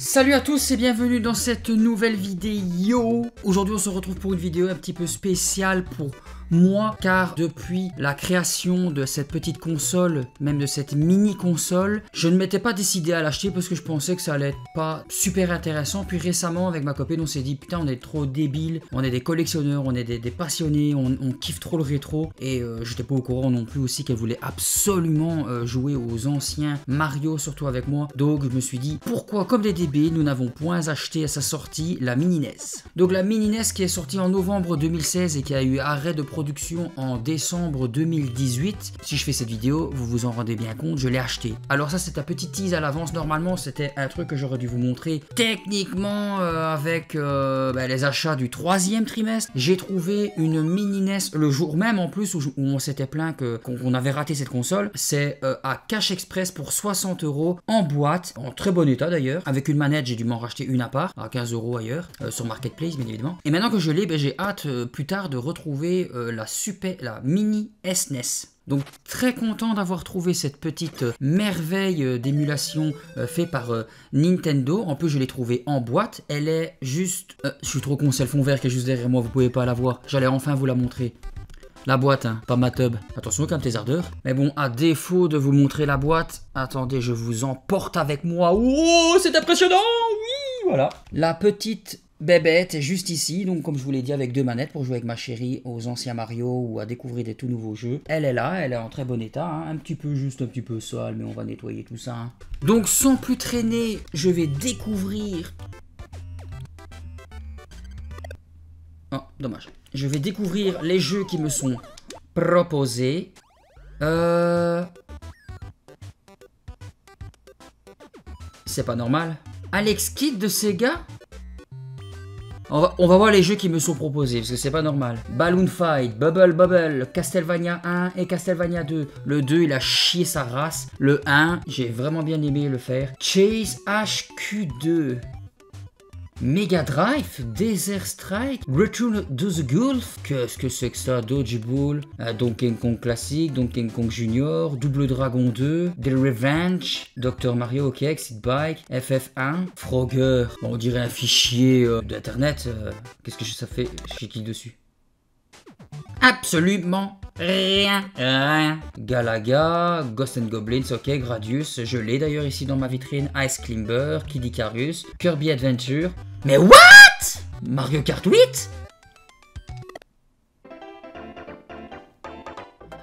Salut à tous et bienvenue dans cette nouvelle vidéo. Aujourd'hui on se retrouve pour une vidéo un petit peu spéciale pour moi, car depuis la création de cette petite console, même de cette mini console, je ne m'étais pas décidé à l'acheter parce que je pensais que ça allait être pas super intéressant. Puis récemment avec ma copine on s'est dit putain on est trop débiles, on est des collectionneurs, on est des passionnés, on kiffe trop le rétro. Et j'étais pas au courant non plus aussi qu'elle voulait absolument jouer aux anciens Mario, surtout avec moi. Donc je me suis dit pourquoi comme des débiles nous n'avons point acheté à sa sortie la mini NES. Donc la mini NES qui est sortie en novembre 2016 et qui a eu arrêt de production en décembre 2018. Si je fais cette vidéo, vous vous en rendez bien compte, je l'ai acheté. Alors ça c'est un petit tease à l'avance. Normalement c'était un truc que j'aurais dû vous montrer techniquement avec les achats du 3e trimestre. J'ai trouvé une mini NES le jour même en plus où on s'était plaint qu'on avait raté cette console. C'est à Cash Express pour 60 € en boîte, en très bon état d'ailleurs. Avec une manette, j'ai dû m'en racheter une à part à 15 € ailleurs sur Marketplace bien évidemment. Et maintenant que je l'ai, j'ai hâte plus tard de retrouver la mini SNES. Donc très content d'avoir trouvé cette petite merveille d'émulation faite par Nintendo. En plus je l'ai trouvée en boîte. Elle est juste... je suis trop con, c'est le fond vert qui est juste derrière moi, vous pouvez pas la voir. J'allais enfin vous la montrer. La boîte, hein, pas ma tub. Attention quand même tes ardeurs. Mais bon, à défaut de vous montrer la boîte, attendez, je vous emporte avec moi. Oh, c'est impressionnant, oui, voilà. La petite... bébête est juste ici, donc comme je vous l'ai dit avec deux manettes pour jouer avec ma chérie aux anciens Mario ou à découvrir des tout nouveaux jeux. Elle est là, elle est en très bon état, hein. Un petit peu sale, mais on va nettoyer tout ça. Hein. Donc sans plus traîner, je vais découvrir... Oh, dommage. Je vais découvrir les jeux qui me sont proposés. C'est pas normal. Alex Kidd de Sega ? On va voir les jeux qui me sont proposés, parce que c'est pas normal. Balloon Fight, Bubble Bobble, Castlevania 1 et Castlevania 2. Le 2, il a chié sa race. Le 1, j'ai vraiment bien aimé le faire. Chase HQ2. Mega Drive, Desert Strike, Return to the Gulf, qu'est-ce que c'est que ça, Dodgeball, Donkey Kong classique, Donkey Kong Junior, Double Dragon 2, The Revenge, Dr Mario, ok, Exit Bike, FF1, Frogger, bon, on dirait un fichier d'internet, qu'est-ce que ça fait, j'ai cliqué dessus. Absolument rien. Galaga, Ghost and Goblins, ok, Gradius, je l'ai d'ailleurs ici dans ma vitrine, Ice Climber, Kid Icarus, Kirby Adventure. Mais what? Mario Kart 8?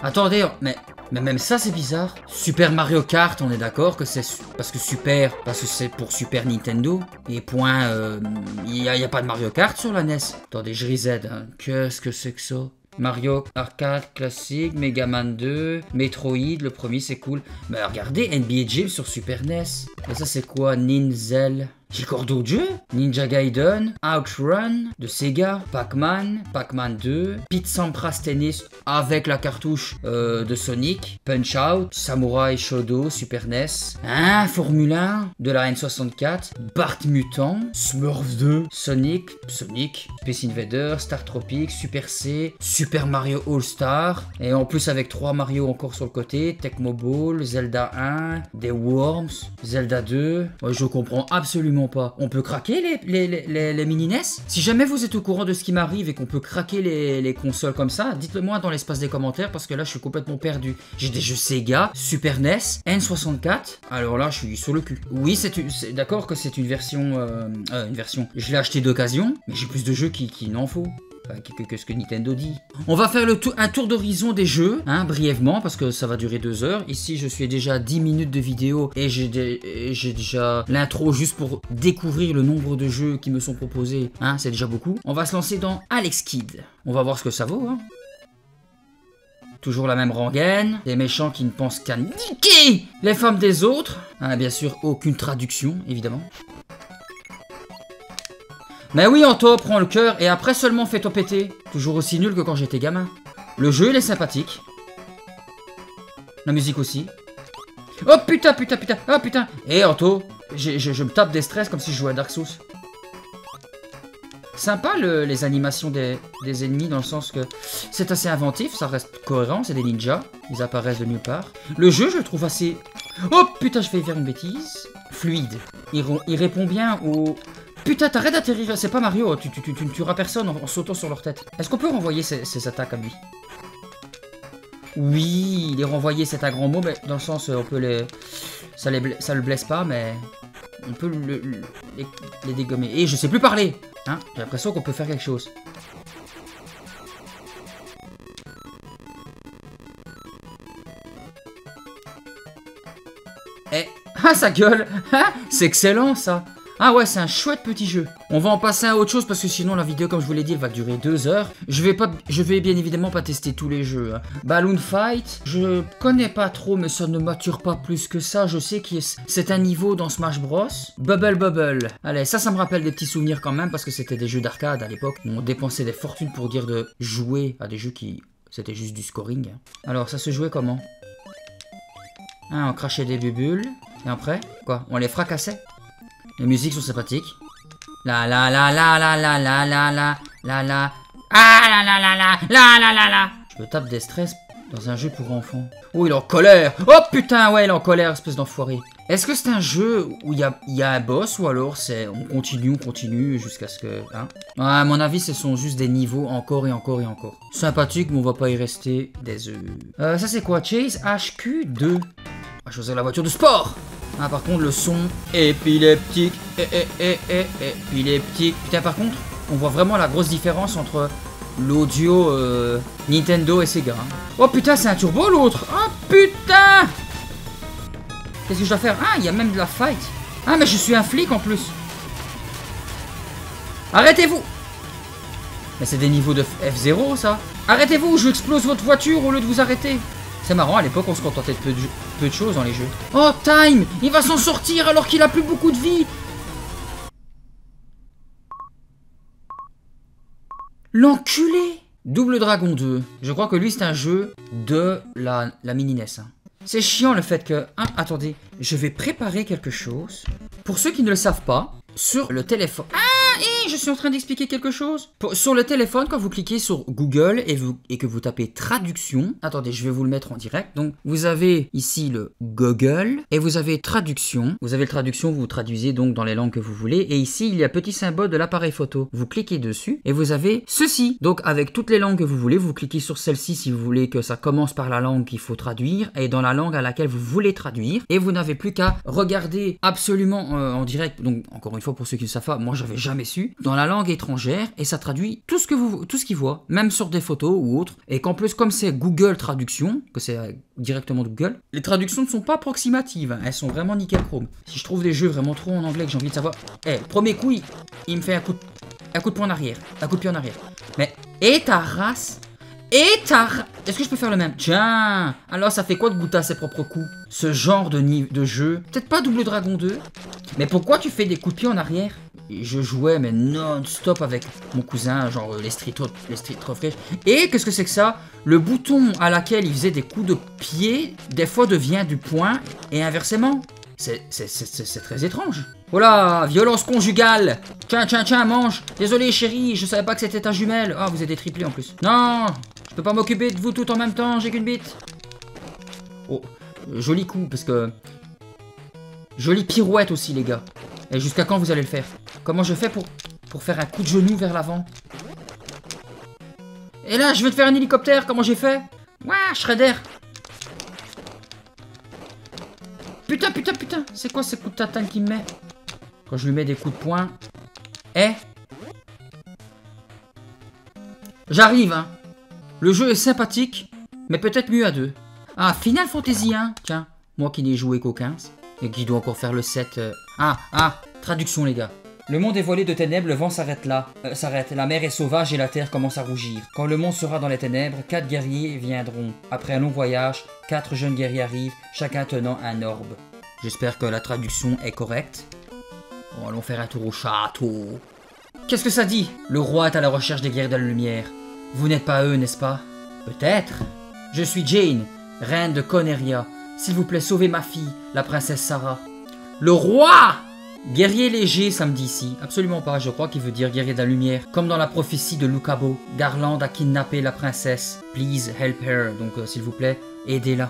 Attendez, mais même ça c'est bizarre. Super Mario Kart, on est d'accord que c'est parce que c'est pour Super Nintendo. Et point, il n'y a pas de Mario Kart sur la NES. Attendez, je reset, hein. Qu'est-ce que c'est que ça? Mario Arcade classique, Mega Man 2, Metroid, le premier c'est cool. Mais regardez, NBA Jam sur Super NES. Et ça c'est quoi? Ninzel. J'ai encore d'autres jeux. Ninja Gaiden, Outrun de Sega, Pac-Man, Pac-Man 2, Pete Sampras Tennis avec la cartouche de Sonic, Punch-Out, Samurai Shodown, Super NES, Formule 1 de la N64, Bart Mutant, Smurfs 2, Sonic, Space Invader, Star Tropic, Super C, Super Mario All-Star, et en plus avec 3 Mario encore sur le côté, Tecmo Bowl, Zelda 1, des Worms, Zelda 2, ouais, je comprends absolument pas. On peut craquer les mini NES? Si jamais vous êtes au courant de ce qui m'arrive et qu'on peut craquer les consoles comme ça, dites-le moi dans l'espace des commentaires parce que là je suis complètement perdu. J'ai des jeux Sega, Super NES, N64. Alors là je suis sur le cul. Oui, c'est d'accord que c'est une version. Je l'ai acheté d'occasion, mais j'ai plus de jeux qu'il n'en faut. Que ce que Nintendo dit. On va faire un tour d'horizon des jeux, hein, brièvement, parce que ça va durer 2 heures. Ici, je suis déjà à 10 minutes de vidéo et j'ai déjà l'intro juste pour découvrir le nombre de jeux qui me sont proposés. Hein, c'est déjà beaucoup. On va se lancer dans Alex Kidd. On va voir ce que ça vaut. Hein. Toujours la même rengaine. Des méchants qui ne pensent qu'à niquer les femmes des autres. Hein, bien sûr, aucune traduction, évidemment. Mais oui, Anto, prends le cœur et après seulement fais-toi péter. Toujours aussi nul que quand j'étais gamin. Le jeu, il est sympathique. La musique aussi. Oh putain. Oh putain. Et Anto, je me tape des stress comme si je jouais à Dark Souls. Sympa les animations des ennemis dans le sens que c'est assez inventif, ça reste cohérent, c'est des ninjas. Ils apparaissent de nulle part. Le jeu, je le trouve assez... Oh putain, je vais faire une bêtise. fluide. Il répond bien au... Putain, t'arrêtes d'atterrir, c'est pas Mario, tu ne tueras personne en sautant sur leur tête. Est-ce qu'on peut renvoyer ces attaques à lui? Oui, les renvoyer c'est un grand mot, mais dans le sens, on peut les... Ça le blesse pas, mais... On peut les dégommer. Et je sais plus parler, hein. J'ai l'impression qu'on peut faire quelque chose. Eh, ah, sa gueule. C'est excellent, ça. Ah ouais, c'est un chouette petit jeu. On va en passer à autre chose parce que sinon la vidéo, comme je vous l'ai dit, elle va durer 2 heures. Je vais bien évidemment pas tester tous les jeux. Hein. Balloon Fight, je connais pas trop, mais ça ne m'attire pas plus que ça. Je sais que c'est un niveau dans Smash Bros. Bubble Bubble. Allez, ça me rappelle des petits souvenirs quand même parce que c'était des jeux d'arcade à l'époque. On dépensait des fortunes pour dire de jouer à des jeux qui... C'était juste du scoring. Alors, ça se jouait comment? Ah, on crachait des bulles. Et après, quoi? On les fracassait? Les musiques sont sympathiques. La la la la la la la la la la la. Ah la la la la la la la la. Je me tape des stress dans un jeu pour enfants. Oh, il est en colère. Oh putain, ouais, il est en colère, espèce d'enfoiré. Est-ce que c'est un jeu où il y a un boss ou alors c'est on continue jusqu'à ce que... Hein? À mon avis, ce sont juste des niveaux encore et encore et encore. Sympathique, mais on va pas y rester des heures. Ça c'est quoi? Chase HQ2. On va choisir la voiture de sport. Ah, par contre, le son épileptique, épileptique. Putain, par contre, on voit vraiment la grosse différence entre l'audio Nintendo et Sega. Hein. Oh putain, c'est un turbo l'autre. Oh putain. Qu'est-ce que je dois faire? Ah, il y a même de la fight. Ah, mais je suis un flic en plus. Arrêtez-vous. Mais c'est des niveaux de F0, ça. Arrêtez-vous ou je explose votre voiture au lieu de vous arrêter. C'est marrant, à l'époque, on se contentait de peu de choses dans les jeux. Oh, Time! Il va s'en sortir alors qu'il a plus beaucoup de vie! L'enculé! Double Dragon 2. Je crois que lui, c'est un jeu de la mini NES. Hein. C'est chiant le fait que... Ah, attendez, je vais préparer quelque chose. Pour ceux qui ne le savent pas, sur le téléphone... Ah! Et je suis en train d'expliquer quelque chose. Sur le téléphone, quand vous cliquez sur Google et que vous tapez traduction, attendez, je vais vous le mettre en direct. Donc, vous avez ici le Google et vous avez traduction. Vous avez le traduction, vous traduisez donc dans les langues que vous voulez. Et ici, il y a petit symbole de l'appareil photo. Vous cliquez dessus et vous avez ceci. Donc, avec toutes les langues que vous voulez, vous cliquez sur celle-ci si vous voulez que ça commence par la langue qu'il faut traduire et dans la langue à laquelle vous voulez traduire. Et vous n'avez plus qu'à regarder absolument en direct. Donc, encore une fois, pour ceux qui ne savent pas, moi, j'avais jamais su. Dans la langue étrangère et ça traduit tout ce qu'il voit, même sur des photos ou autres. Et qu'en plus, comme c'est Google Traduction, que c'est directement de Google, les traductions ne sont pas approximatives, hein, elles sont vraiment nickel chrome. Si je trouve des jeux vraiment trop en anglais que j'ai envie de savoir, premier coup, il me fait un coup de poing en arrière, un coup de pied en arrière. Mais, et ta race? Est-ce que je peux faire le même? Tiens, alors ça fait quoi de goûter à ses propres coups? Ce genre de jeu, peut-être pas Double Dragon 2, mais pourquoi tu fais des coups de pied en arrière? Je jouais mais non-stop avec mon cousin, genre les Street Refresh. Et qu'est-ce que c'est que ça? Le bouton à laquelle il faisait des coups de pied, des fois devient du poing et inversement. C'est très étrange. Voilà, violence conjugale. Tiens, mange. Désolé chérie, je savais pas que c'était ta jumelle. Ah, vous êtes des triplés en plus. Non, je peux pas m'occuper de vous tout en même temps, j'ai qu'une bite. Oh, joli coup, parce que... Jolie pirouette aussi, les gars. Et jusqu'à quand vous allez le faire? Comment je fais pour faire un coup de genou vers l'avant? Et là, je vais te faire un hélicoptère, comment j'ai fait? Ouah, Shredder. Putain, c'est quoi ces coups de tatane qu'il me met? Quand je lui mets des coups de poing. J'arrive, hein. Le jeu est sympathique, mais peut-être mieux à 2. Ah, Final Fantasy 1. Tiens, moi qui n'ai joué qu'au 15. Et qui doit encore faire le 7. Traduction les gars. Le monde est voilé de ténèbres, le vent s'arrête là. La mer est sauvage et la terre commence à rougir. Quand le monde sera dans les ténèbres, 4 guerriers viendront. Après un long voyage, 4 jeunes guerriers arrivent, chacun tenant un orbe. J'espère que la traduction est correcte. Bon, allons faire un tour au château. Qu'est-ce que ça dit? Le roi est à la recherche des guerriers de la lumière. Vous n'êtes pas eux, n'est-ce pas? Peut-être. Je suis Jane, reine de Coneria. S'il vous plaît, sauvez ma fille, la princesse Sarah. Le roi! Guerrier léger, ça me dit ici. Absolument pas, je crois qu'il veut dire guerrier de la lumière. Comme dans la prophétie de Lucabo. Garland a kidnappé la princesse. Please help her. Donc, s'il vous plaît, aidez-la.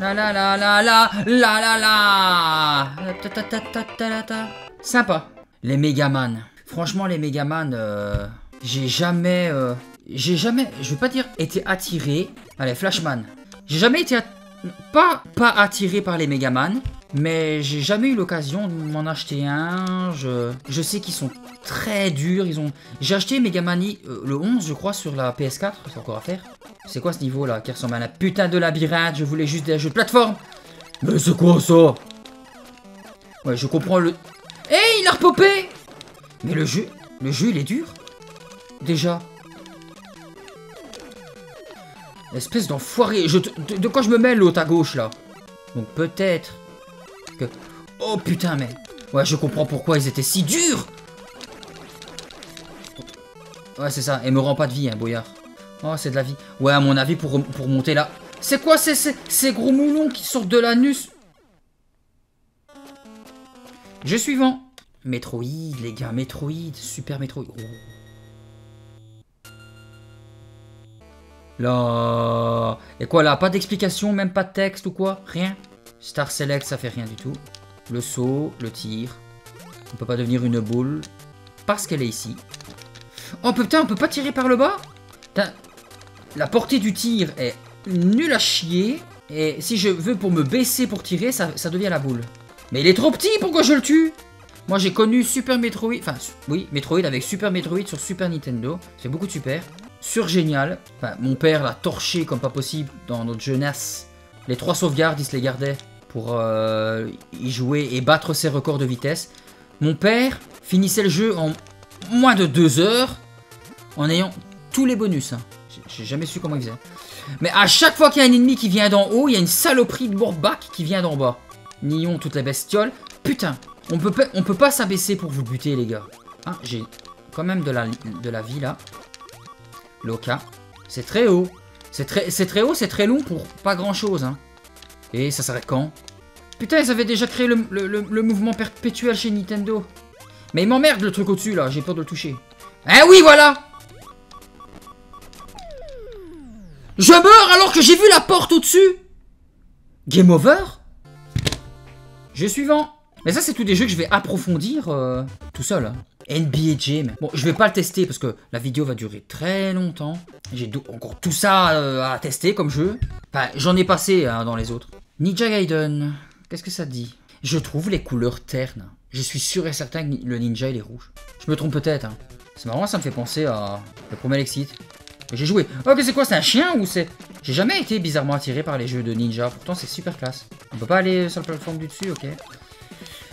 La la la la la la la la. Sympa. Les Megaman. Franchement, les Megaman, j'ai jamais, je vais pas dire été attiré. Allez, Flashman. J'ai jamais été, pas attiré par les Megaman, mais j'ai jamais eu l'occasion de m'en acheter un. Je sais qu'ils sont très durs. J'ai acheté Megaman le 11, je crois, sur la PS4. C'est encore à faire. C'est quoi ce niveau là qui ressemble à un putain de labyrinthe? Je voulais juste des jeux de plateforme. Mais c'est quoi ça? Ouais, je comprends le... Eh, il a repopé. Mais le jeu il est dur. Déjà. Espèce d'enfoiré. De quoi je me mêle l'autre à gauche là? Donc peut-être que... Oh putain, mais... Ouais, je comprends pourquoi ils étaient si durs. Ouais, c'est ça. Et me rend pas de vie, hein, Boyard. Oh, c'est de la vie. Ouais, à mon avis, pour monter là... C'est quoi ces gros moulons qui sortent de l'anus? Jeu suivant. Metroid, les gars. Metroid. Super Metroid. Oh. Là... Et quoi, là? Pas d'explication, même pas de texte ou quoi? Rien. Star Select, ça fait rien du tout. Le saut, le tir. On peut pas devenir une boule. Parce qu'elle est ici. Oh, putain, on peut pas tirer par le bas? Putain... La portée du tir est nulle à chier. Et si je veux pour me baisser pour tirer, ça devient la boule. Mais il est trop petit, pourquoi je le tue? Moi j'ai connu Super Metroid. Enfin oui, Metroid avec Super Metroid sur Super Nintendo. C'est beaucoup de super. Sur génial. Enfin, mon père l'a torché comme pas possible dans notre jeunesse. Les 3 sauvegardes, il se les gardait pour y jouer et battre ses records de vitesse. Mon père finissait le jeu en moins de 2 heures en ayant tous les bonus. Hein. J'ai jamais su comment il faisait. Mais à chaque fois qu'il y a un ennemi qui vient d'en haut, il y a une saloperie de Morbac qui vient d'en bas. Nions toutes les bestioles. Putain, on peut pas s'abaisser pour vous buter, les gars. Ah, j'ai quand même de la vie, là. Loca. C'est très haut. C'est très haut, c'est très long pour pas grand-chose. Hein. Et ça s'arrête quand? Putain, ils avaient déjà créé le mouvement perpétuel chez Nintendo. Mais il m'emmerde, le truc au-dessus, là. J'ai peur de le toucher. Eh oui, voilà! Je meurs alors que j'ai vu la porte au-dessus. Game over. Jeu suivant. Mais ça, c'est tous des jeux que je vais approfondir tout seul. Hein. NBA Jam. Bon, je vais pas le tester parce que la vidéo va durer très longtemps. J'ai encore tout ça à tester comme jeu. Enfin, j'en ai passé hein, dans les autres. Ninja Gaiden. Qu'est-ce que ça dit? Je trouve les couleurs ternes. Je suis sûr et certain que le ninja, il est rouge. Je me trompe peut-être. Hein. C'est marrant, ça me fait penser à le premier Exit. J'ai joué. Ok, c'est quoi? C'est un chien ou c'est... J'ai jamais été bizarrement attiré par les jeux de ninja. Pourtant, c'est super classe. On peut pas aller sur la plateforme du dessus, ok.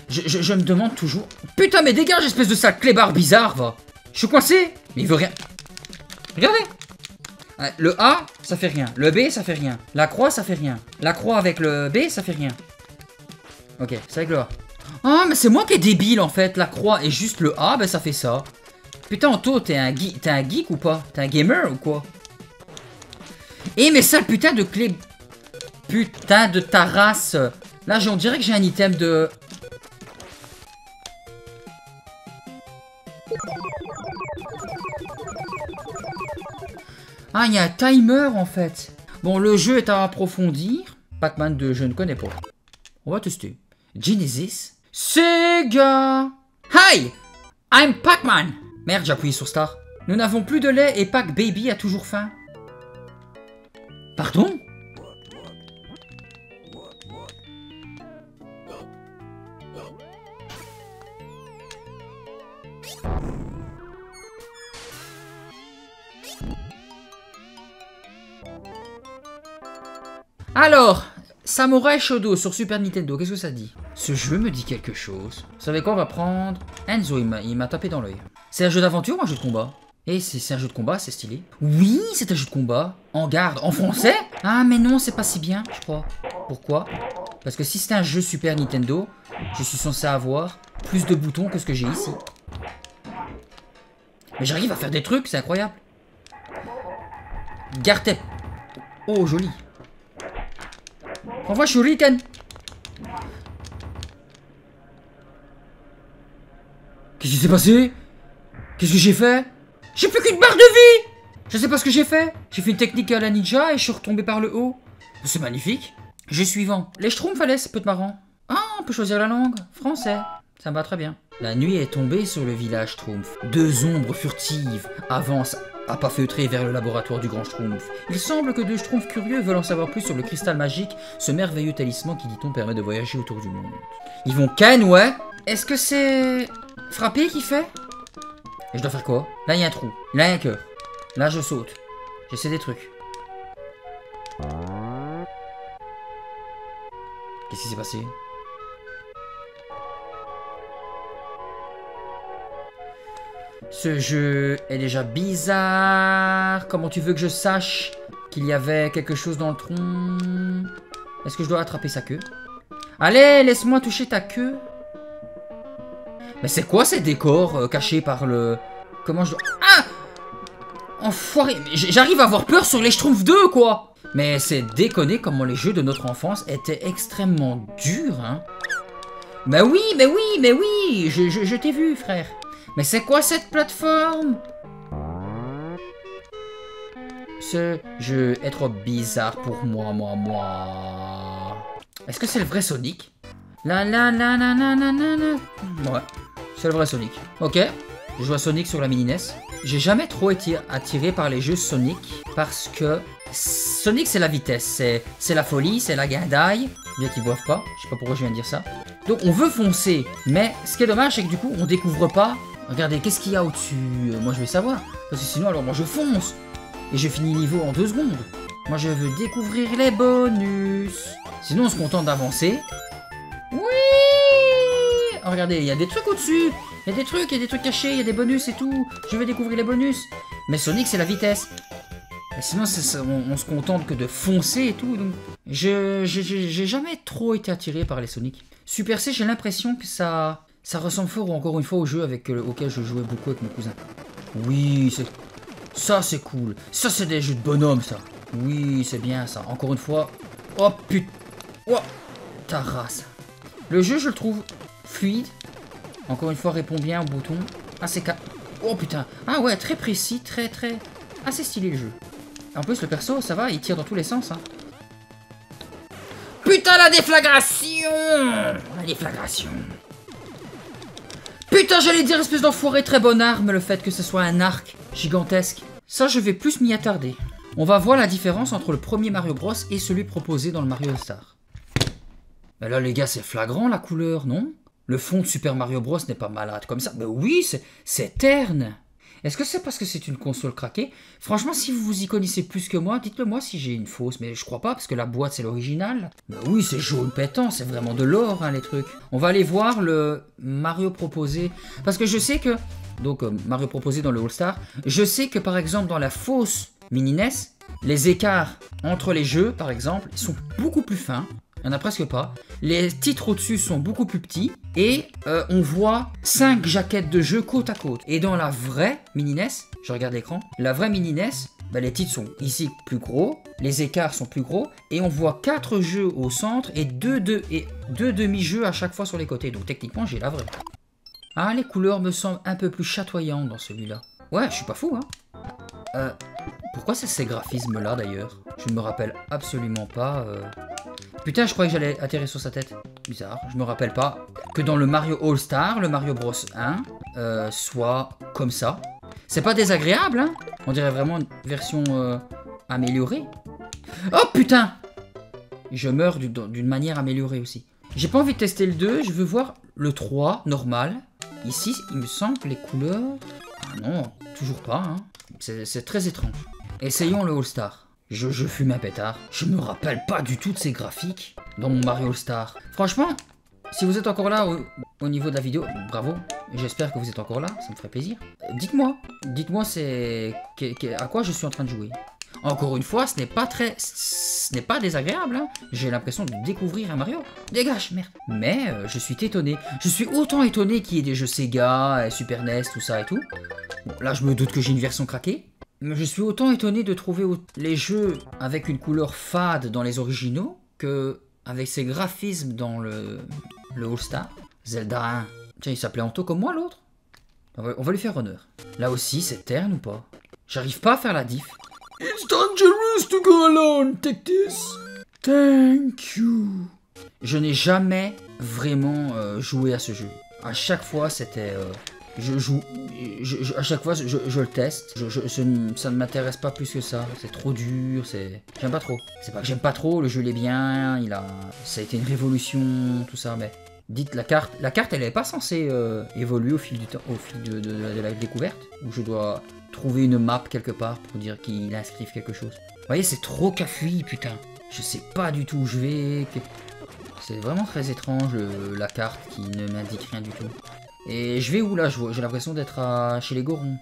Je me demande toujours... Putain, mais dégage, espèce de sale clébard bizarre, va. Je suis coincé. Mais il veut rien. Regardez. Le A, ça fait rien. Le B, ça fait rien. La croix, ça fait rien. La croix avec le B, ça fait rien. Ok, c'est avec le A. Ah, mais c'est moi qui est débile, en fait. La croix et juste le A, ben ça fait ça. Putain, Anto, t'es un geek ou pas? T'es un gamer ou quoi? Eh, mais ça, le putain de clé... Putain de ta race. Là, on dirait que j'ai un item de... Ah, il y a un timer, en fait. Bon, le jeu est à approfondir. Pac-Man 2, je ne connais pas. On va tester. Genesis. Sega. Hi! I'm Pac-Man. Merde, j'ai appuyé sur Star. Nous n'avons plus de lait et Pac Baby a toujours faim. Pardon? Alors, Samurai Shodown sur Super Nintendo, qu'est-ce que ça dit? Ce jeu me dit quelque chose. Vous savez quoi, on va prendre... Enzo, il m'a tapé dans l'œil. C'est un jeu d'aventure ou un jeu de combat? Et c'est un jeu de combat, c'est stylé. Oui, c'est un jeu de combat. En garde, en français? Ah, mais non, c'est pas si bien, je crois. Pourquoi? Parce que si c'est un jeu Super Nintendo, je suis censé avoir plus de boutons que ce que j'ai ici. Mais j'arrive à faire des trucs, c'est incroyable. Gartep. Oh, joli. Envoie Shuriken. Qu'est-ce qui s'est passé? Qu'est-ce que j'ai fait? J'ai plus qu'une barre de vie. Je sais pas ce que j'ai fait. J'ai fait une technique à la ninja et je suis retombé par le haut. C'est magnifique. Jeu suivant. Les Schtroumpfs, allez, ça peut être marrant. Ah, on peut choisir la langue. Français. Ça me va très bien. La nuit est tombée sur le village Schtroumpf. Deux ombres furtives avancent à pas feutrés vers le laboratoire du grand Schtroumpf. Il semble que deux Schtroumpfs curieux veulent en savoir plus sur le cristal magique, ce merveilleux talisman qui, dit-on, permet de voyager autour du monde. Ils vont ken, ouais. Est-ce que c'est frapper qui fait? Et je dois faire quoi? Là, il y a un trou. Là, il y a un cœur. Là, je saute. J'essaie des trucs. Qu'est-ce qui s'est passé? Ce jeu est déjà bizarre. Comment tu veux que je sache qu'il y avait quelque chose dans le tronc? Est-ce que je dois attraper sa queue? Allez, laisse-moi toucher ta queue. Mais c'est quoi ces décors cachés par le... Comment je dois... Ah! Enfoiré. J'arrive à avoir peur sur les Schtroumpfs 2, quoi. Mais c'est déconné comment les jeux de notre enfance étaient extrêmement durs, hein. Mais oui, mais oui, mais oui. Je t'ai vu, frère. Mais c'est quoi cette plateforme? Ce jeu est trop bizarre pour moi. Est-ce que c'est le vrai Sonic? La. Ouais, c'est le vrai Sonic. Ok, je joue à Sonic sur la mini NES. J'ai jamais trop été attiré par les jeux Sonic parce que Sonic c'est la vitesse, c'est la folie, c'est la guindaille. Bien qu'ils boivent pas, je sais pas pourquoi je viens de dire ça. Donc on veut foncer, mais ce qui est dommage c'est que du coup on découvre pas. Regardez, qu'est-ce qu'il y a au-dessus? Moi, je vais savoir. Parce que sinon, alors, moi, je fonce. Et je finis le niveau en 2 secondes. Moi, je veux découvrir les bonus. Sinon, on se contente d'avancer. Oui! Oh, regardez, il y a des trucs au-dessus. Il y a des trucs cachés, il y a des bonus et tout. Je veux découvrir les bonus. Mais Sonic, c'est la vitesse. Et sinon, on se contente que de foncer et tout. Donc, j'ai jamais trop été attiré par les Sonic. Super C, j'ai l'impression que ça ressemble fort encore une fois au jeu auquel je jouais beaucoup avec mes cousins. Oui, ça c'est cool. Ça c'est des jeux de bonhomme ça. Oui, c'est bien ça. Encore une fois. Oh putain. Oh, ta race. Le jeu je le trouve fluide. Encore une fois, répond bien au bouton. Ah c'est oh putain. Ah ouais, très précis, très... assez stylé le jeu. En plus le perso, ça va, il tire dans tous les sens. Hein. Putain la déflagration. La déflagration. Putain, j'allais dire espèce d'enfoiré, très bonne arme, le fait que ce soit un arc gigantesque. Ça, je vais plus m'y attarder. On va voir la différence entre le premier Mario Bros et celui proposé dans le Mario All-Star. Mais là, les gars, c'est flagrant la couleur, non? Le fond de Super Mario Bros n'est pas malade comme ça. Mais oui, c'est terne. Est-ce que c'est parce que c'est une console craquée? Franchement, si vous vous y connaissez plus que moi, dites-le moi si j'ai une fausse. Mais je crois pas, parce que la boîte, c'est l'original. Mais oui, c'est jaune pétant, c'est vraiment de l'or, hein, les trucs. On va aller voir le Mario proposé. Parce que je sais que... Donc, Mario proposé dans le All-Star. Je sais que, par exemple, dans la fausse mini NES, les écarts entre les jeux, par exemple, sont beaucoup plus fins. Il n'y en a presque pas. Les titres au-dessus sont beaucoup plus petits. Et on voit 5 jaquettes de jeux côte à côte. Et dans la vraie mini NES, je regarde l'écran, la vraie mini NES, bah, les titres sont ici plus gros, les écarts sont plus gros, et on voit 4 jeux au centre et 2 demi-jeux à chaque fois sur les côtés. Donc techniquement, j'ai la vraie. Ah, les couleurs me semblent un peu plus chatoyantes dans celui-là. Ouais, je suis pas fou, hein. Pourquoi c'est ces graphismes-là, d'ailleurs? Je ne me rappelle absolument pas... Putain, je croyais que j'allais atterrir sur sa tête. Bizarre, je me rappelle pas que dans le Mario All-Star, le Mario Bros 1, soit comme ça. C'est pas désagréable, hein. On dirait vraiment une version améliorée. Oh putain! Je meurs d'une manière améliorée aussi. J'ai pas envie de tester le 2, je veux voir le 3, normal. Ici, il me semble que les couleurs... Ah non, toujours pas, hein. C'est très étrange. Essayons le All-Star. Je fume un pétard. Je me rappelle pas du tout de ces graphiques dans mon Mario All-Star. Franchement, si vous êtes encore là au niveau de la vidéo, bravo. J'espère que vous êtes encore là, ça me ferait plaisir. Dites-moi à quoi je suis en train de jouer. Encore une fois, ce n'est pas désagréable, hein. J'ai l'impression de découvrir un Mario. Dégage, merde. Mais je suis étonné. Je suis autant étonné qu'il y ait des jeux Sega, Super NES, tout ça et tout. Bon, là, je me doute que j'ai une version craquée. Mais je suis autant étonné de trouver les jeux avec une couleur fade dans les originaux que avec ces graphismes dans le All-Star. Zelda 1. Tiens, il s'appelait Anto comme moi, l'autre. On va lui faire honneur. Là aussi, c'est terne ou pas? J'arrive pas à faire la diff. It's dangerous to go alone, take this. Thank you. Je n'ai jamais vraiment joué à ce jeu. À chaque fois, c'était... à chaque fois, je le teste. Ça ne m'intéresse pas plus que ça. C'est trop dur. J'aime pas trop. C'est pas que j'aime pas trop. Le jeu il est bien. Ça a été une révolution, tout ça. Mais dites la carte, elle n'est pas censée évoluer au fil du temps, au fil de la découverte. Où je dois trouver une map quelque part pour dire qu'il inscrive quelque chose. Vous voyez, c'est trop cafouille, putain. Je sais pas du tout où je vais. C'est vraiment très étrange la carte qui ne m'indique rien du tout. Et je vais où là? J'ai l'impression d'être chez les Gorons.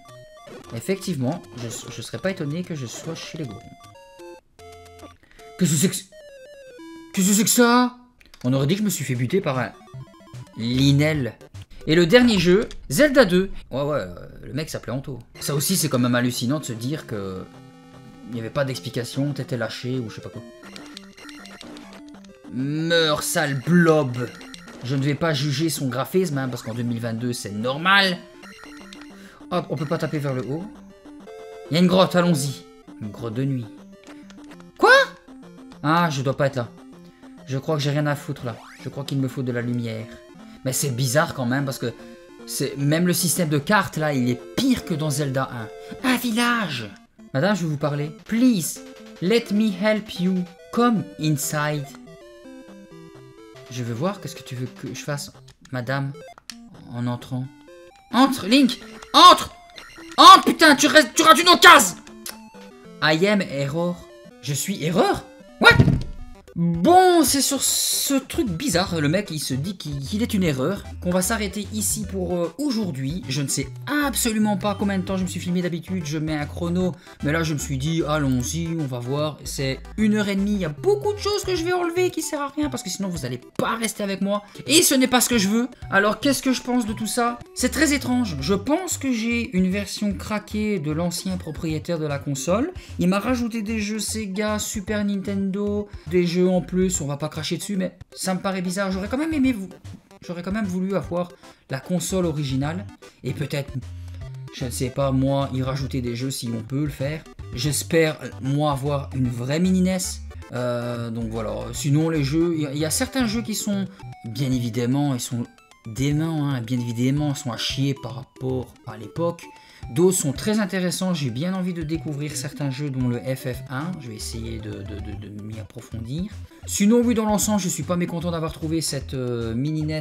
Effectivement, je serais pas étonné que je sois chez les Gorons. Qu'est-ce que c'est que ça? On aurait dit que je me suis fait buter par un Linel. Et le dernier jeu, Zelda 2. Ouais, le mec s'appelait Anto. Ça aussi, c'est quand même hallucinant de se dire que il n'y avait pas d'explication, t'étais lâché ou je sais pas quoi. Meurs, sale blob. Je ne vais pas juger son graphisme, hein, parce qu'en 2022, c'est normal. Hop, on peut pas taper vers le haut. Il y a une grotte, allons-y. Une grotte de nuit. Quoi? Ah, je dois pas être là. Je crois que j'ai rien à foutre là. Je crois qu'il me faut de la lumière. Mais c'est bizarre quand même, parce que même le système de cartes, là, il est pire que dans Zelda 1. Un village. Madame, je vais vous parler. Please, let me help you. Come inside. Je veux voir, qu'est-ce que tu veux que je fasse, madame, en entrant. Entre, Link. Entre. Entre, putain, tu rates une occasion. I am error. Je suis erreur? What? Bon, c'est sur ce truc bizarre, le mec il se dit qu'il est une erreur, qu'on va s'arrêter ici pour aujourd'hui. Je ne sais absolument pas combien de temps je me suis filmé d'habitude, je mets un chrono, mais là je me suis dit allons-y, on va voir. C'est 1h30, il y a beaucoup de choses que je vais enlever qui servent à rien parce que sinon vous n'allez pas rester avec moi. Et ce n'est pas ce que je veux. Alors qu'est-ce que je pense de tout ça? C'est très étrange, je pense que j'ai une version craquée de l'ancien propriétaire de la console. Il m'a rajouté des jeux Sega, Super Nintendo, des jeux en plus, on va pas cracher dessus, mais ça me paraît bizarre. J'aurais quand même voulu avoir la console originale et peut-être, je ne sais pas, moi, y rajouter des jeux si on peut le faire. J'espère, moi, avoir une vraie mini NES. Donc voilà, sinon les jeux, il y a certains jeux qui sont, bien évidemment, ils sont déments, hein, bien évidemment, ils sont à chier par rapport à l'époque. D'autres sont très intéressants, j'ai bien envie de découvrir certains jeux dont le FF1, je vais essayer de m'y approfondir. Sinon oui, dans l'ensemble, je suis pas mécontent d'avoir trouvé cette mini NES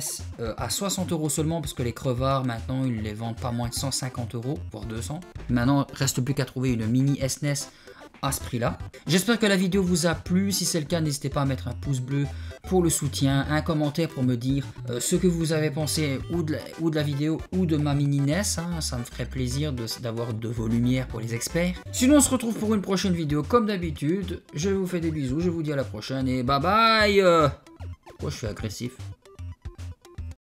à 60 € seulement, parce que les crevards maintenant ils les vendent pas moins de 150 €, voire 200. Maintenant, reste plus qu'à trouver une mini SNES à ce prix là. J'espère que la vidéo vous a plu, si c'est le cas n'hésitez pas à mettre un pouce bleu pour le soutien, un commentaire pour me dire ce que vous avez pensé ou de la vidéo ou de ma mini NES, hein. Ça me ferait plaisir d'avoir de vos lumières pour les experts. Sinon on se retrouve pour une prochaine vidéo comme d'habitude, je vous fais des bisous, je vous dis à la prochaine et bye bye. Pourquoi je suis agressif?